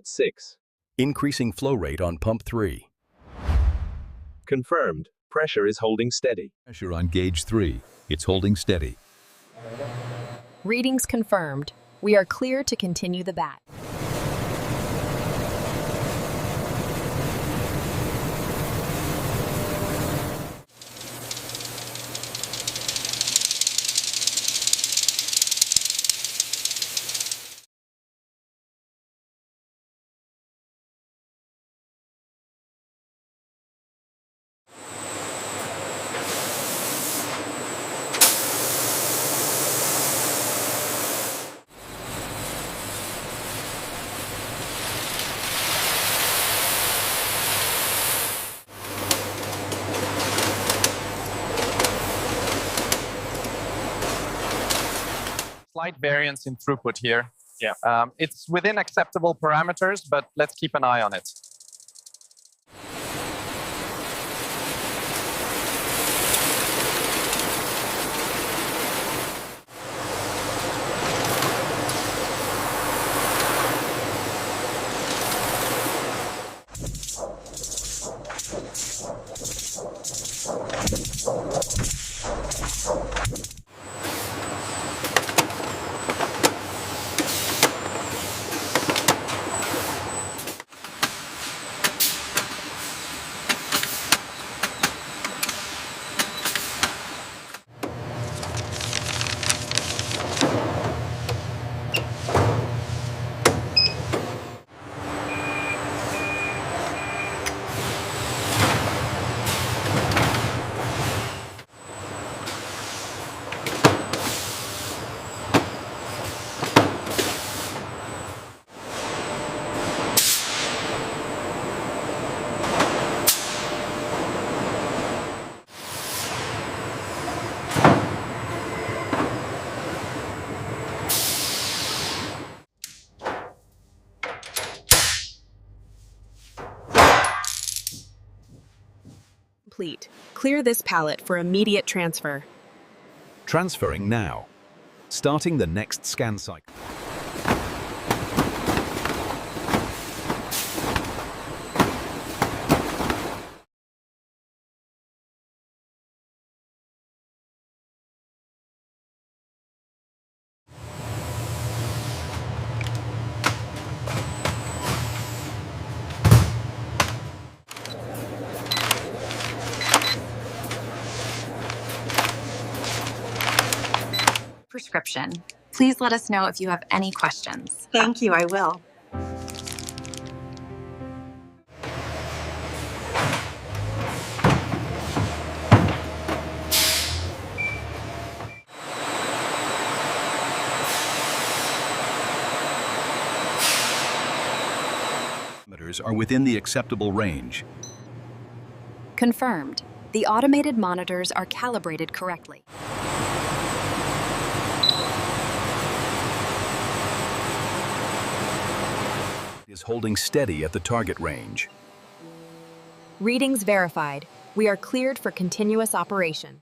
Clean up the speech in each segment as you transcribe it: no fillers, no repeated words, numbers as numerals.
6. Increasing flow rate on pump 3. Confirmed. Pressure is holding steady. Pressure on gauge 3. It's holding steady. Readings confirmed. We are clear to continue the bat. Slight variance in throughput here. Yeah. It's within acceptable parameters, but let's keep an eye on it. Complete. Clear this pallet for immediate transfer. Transferring now. Starting the next scan cycle. Prescription. Please let us know if you have any questions. Thank you, I will. Parameters are within the acceptable range. Confirmed. The automated monitors are calibrated correctly. Is holding steady at the target range. Readings verified. We are cleared for continuous operation.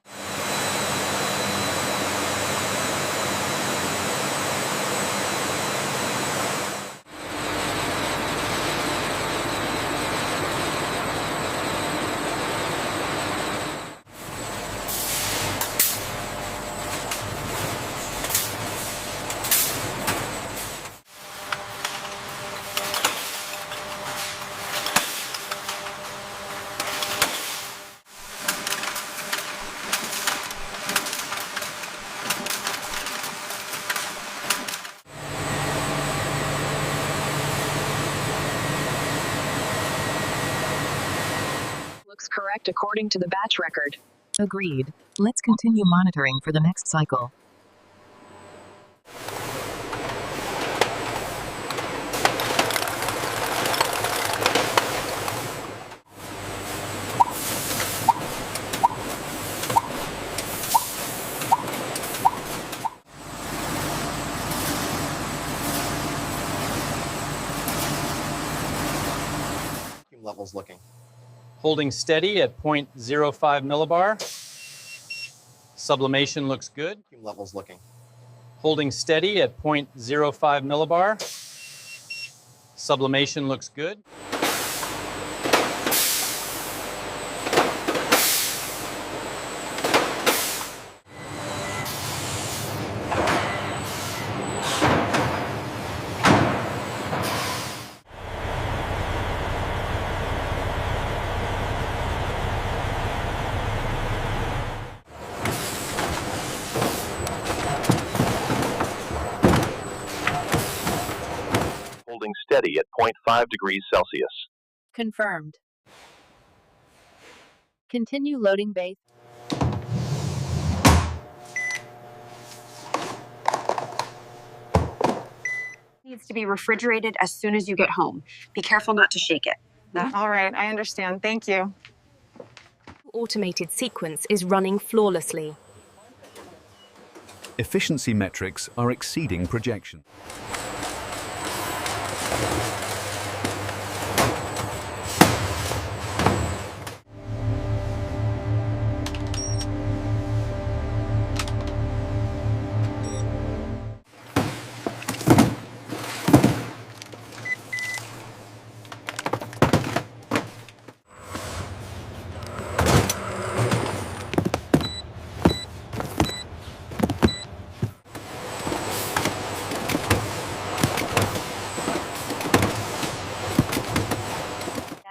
Looks correct according to the batch record. Agreed. Let's continue monitoring for the next cycle. Levels looking. Holding steady at 0.05 millibar. Sublimation looks good. Levels looking. Holding steady at 0.05 millibar. Sublimation looks good. Holding steady at 0.5 degrees Celsius. Confirmed. Continue loading base. Needs to be refrigerated as soon as you get home. Be careful not to shake it. All right, I understand. Thank you. Automated sequence is running flawlessly. Efficiency metrics are exceeding projection.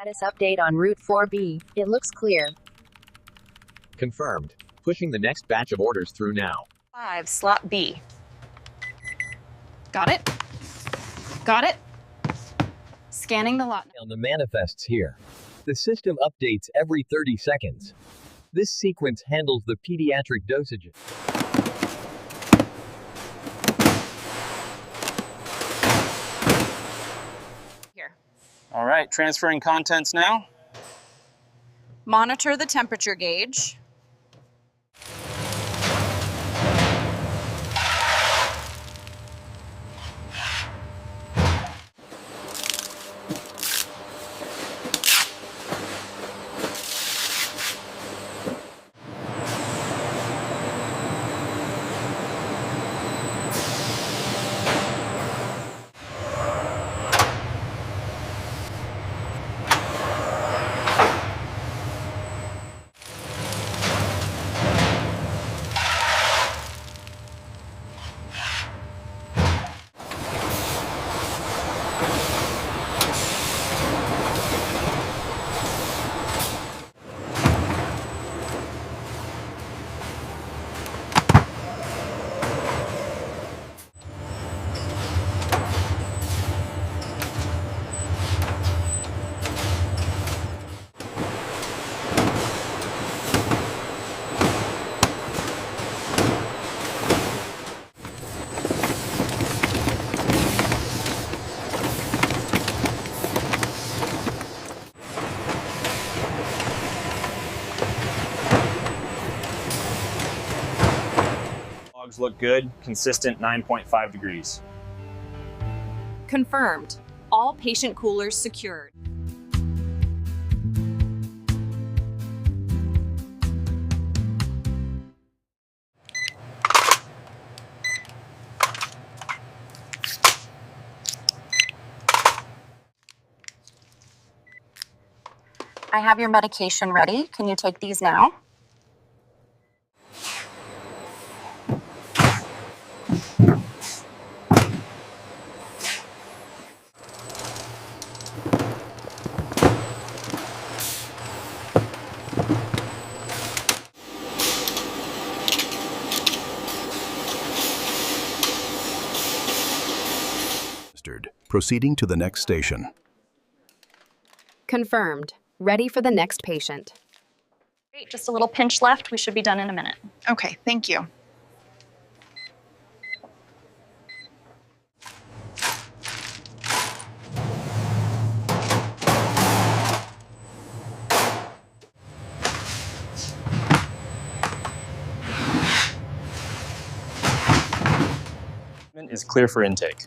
Status update on Route 4B. It looks clear. Confirmed. Pushing the next batch of orders through now. 5, slot B. Got it. Got it. Scanning the lot. On the manifests here. The system updates every 30 seconds. This sequence handles the pediatric dosages. Here. All right, transferring contents now. Monitor the temperature gauge. Logs look good, consistent 9.5 degrees. Confirmed. All patient coolers secured. I have your medication ready. Can you take these now? Proceeding to the next station. Confirmed. Ready for the next patient. Great, just a little pinch left. We should be done in a minute. Okay, thank you. Is clear for intake.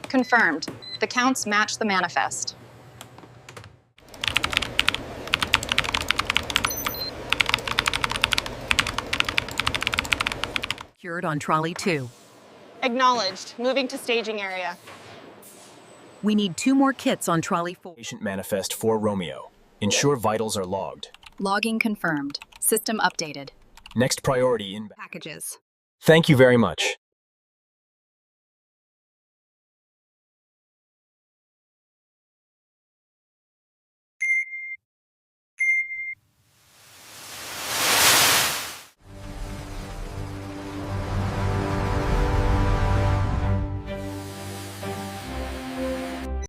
Confirmed. The counts match the manifest. Secured on trolley 2. Acknowledged. Moving to staging area. We need 2 more kits on trolley 4. Patient manifest for Romeo. Ensure vitals are logged. Logging confirmed. System updated. Next priority in Packages. Thank you very much.